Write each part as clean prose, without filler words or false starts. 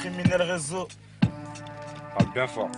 criminel réseau. Parle bien fort.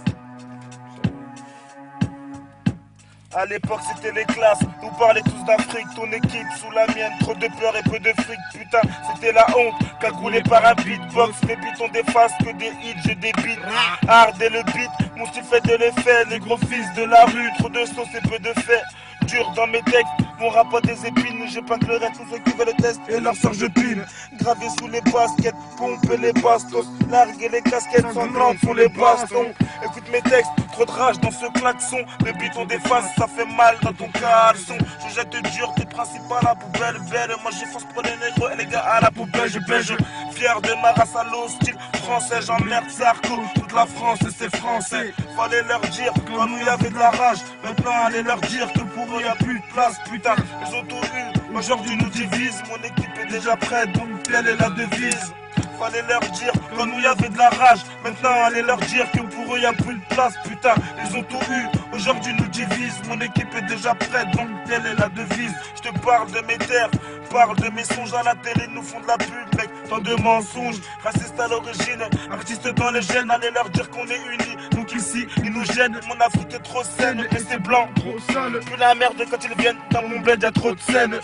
À l'époque c'était les classes, nous parlait tous d'Afrique, ton équipe sous la mienne, trop de peur et peu de fric, putain c'était la honte, cagoulé par un beatbox, mes beats ont des faces que des hits, j'ai des beats, hard et le beat, mon style fait de l'effet, les gros fils de la rue, trop de sauce et peu de faits, dur dans mes textes, mon rap a des épines, j'ai pas que le reste, tous ceux qui veulent le test, et leur sort je pine, gravé sous les baskets, pomper les bastos, larguer les casquettes, sanglantes sont les bastons, écoute mes textes, trop de rage dans ce klaxon, les beats ont des faces, ça fait mal dans ton caleçon. Je jette dur, tes principes à la poubelle, belle. Moi j'ai force pour les négros et les gars à la poubelle, je pêche. Fier de ma race à l'eau, style français, j'emmerde Sarko. Toute la France et c'est français. Fallait leur dire, quand nous y avait de la rage. Maintenant allez leur dire que pour eux y a plus de place, putain. Ils ont tout eu, aujourd'hui nous divise. Mon équipe est déjà prête, donc telle est la devise. Fallait leur dire quand nous y avait de la rage. Maintenant allez leur dire que pour eux y a plus de place, putain. Ils ont tout eu, aujourd'hui nous divise. Mon équipe est déjà prête, donc telle est la devise. Je te parle de mes terres, parle de mes songes à la télé, nous font de la pub, mec. Tant de mensonges, racistes à l'origine, artistes dans les gènes. Allez leur dire qu'on est unis, donc ici ils nous gênent. Mon Afrique est trop saine, et c'est blanc, trop sale. Plus la merde quand ils viennent, dans mon bled y'a trop de scènes.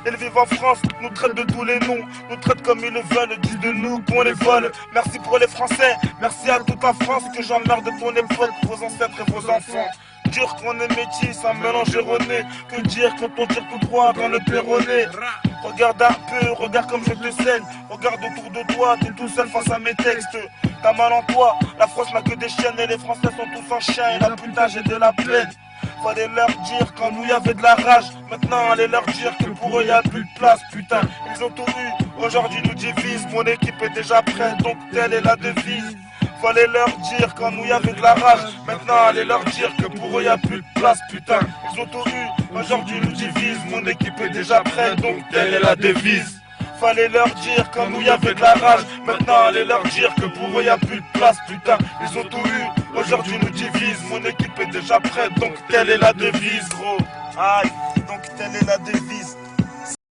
Ils vivent en France, nous traitent de tous les noms, nous traitent comme ils le veulent, disent de nous qu'on les vole. Merci pour les Français, merci à toute la France que j'emmerde de ton époque, vos ancêtres et vos enfants. Dire qu'on est métis, un mélange erroné. Que dire quand on tire tout droit dans le péroné. Regarde un peu, regarde comme je te saigne. Regarde autour de toi, t'es tout seul face à mes textes. T'as mal en toi, la France n'a que des chaînes et les Français sont tous en chien. Et la putain j'ai de la peine. Fallait leur dire quand nous y avait de la rage. Maintenant allez leur dire que pour eux y a plus de place, putain. Ils ont tout eu, aujourd'hui nous divisent. Mon équipe est déjà prête, donc telle est la devise. Fallait leur dire quand nous y avait de la rage. Maintenant allez leur dire que pour eux y a plus de place, putain. Ils ont tout eu, aujourd'hui nous divisent. Mon équipe est déjà prête, donc telle est la devise. Fallait leur dire quand nous y avait de la rage. Maintenant allez leur dire que pour eux y a plus de place, putain. Ils ont tout eu, aujourd'hui nous divisent. Mon équipe est déjà prête, donc telle est la devise, gros. Aïe, donc telle est la devise.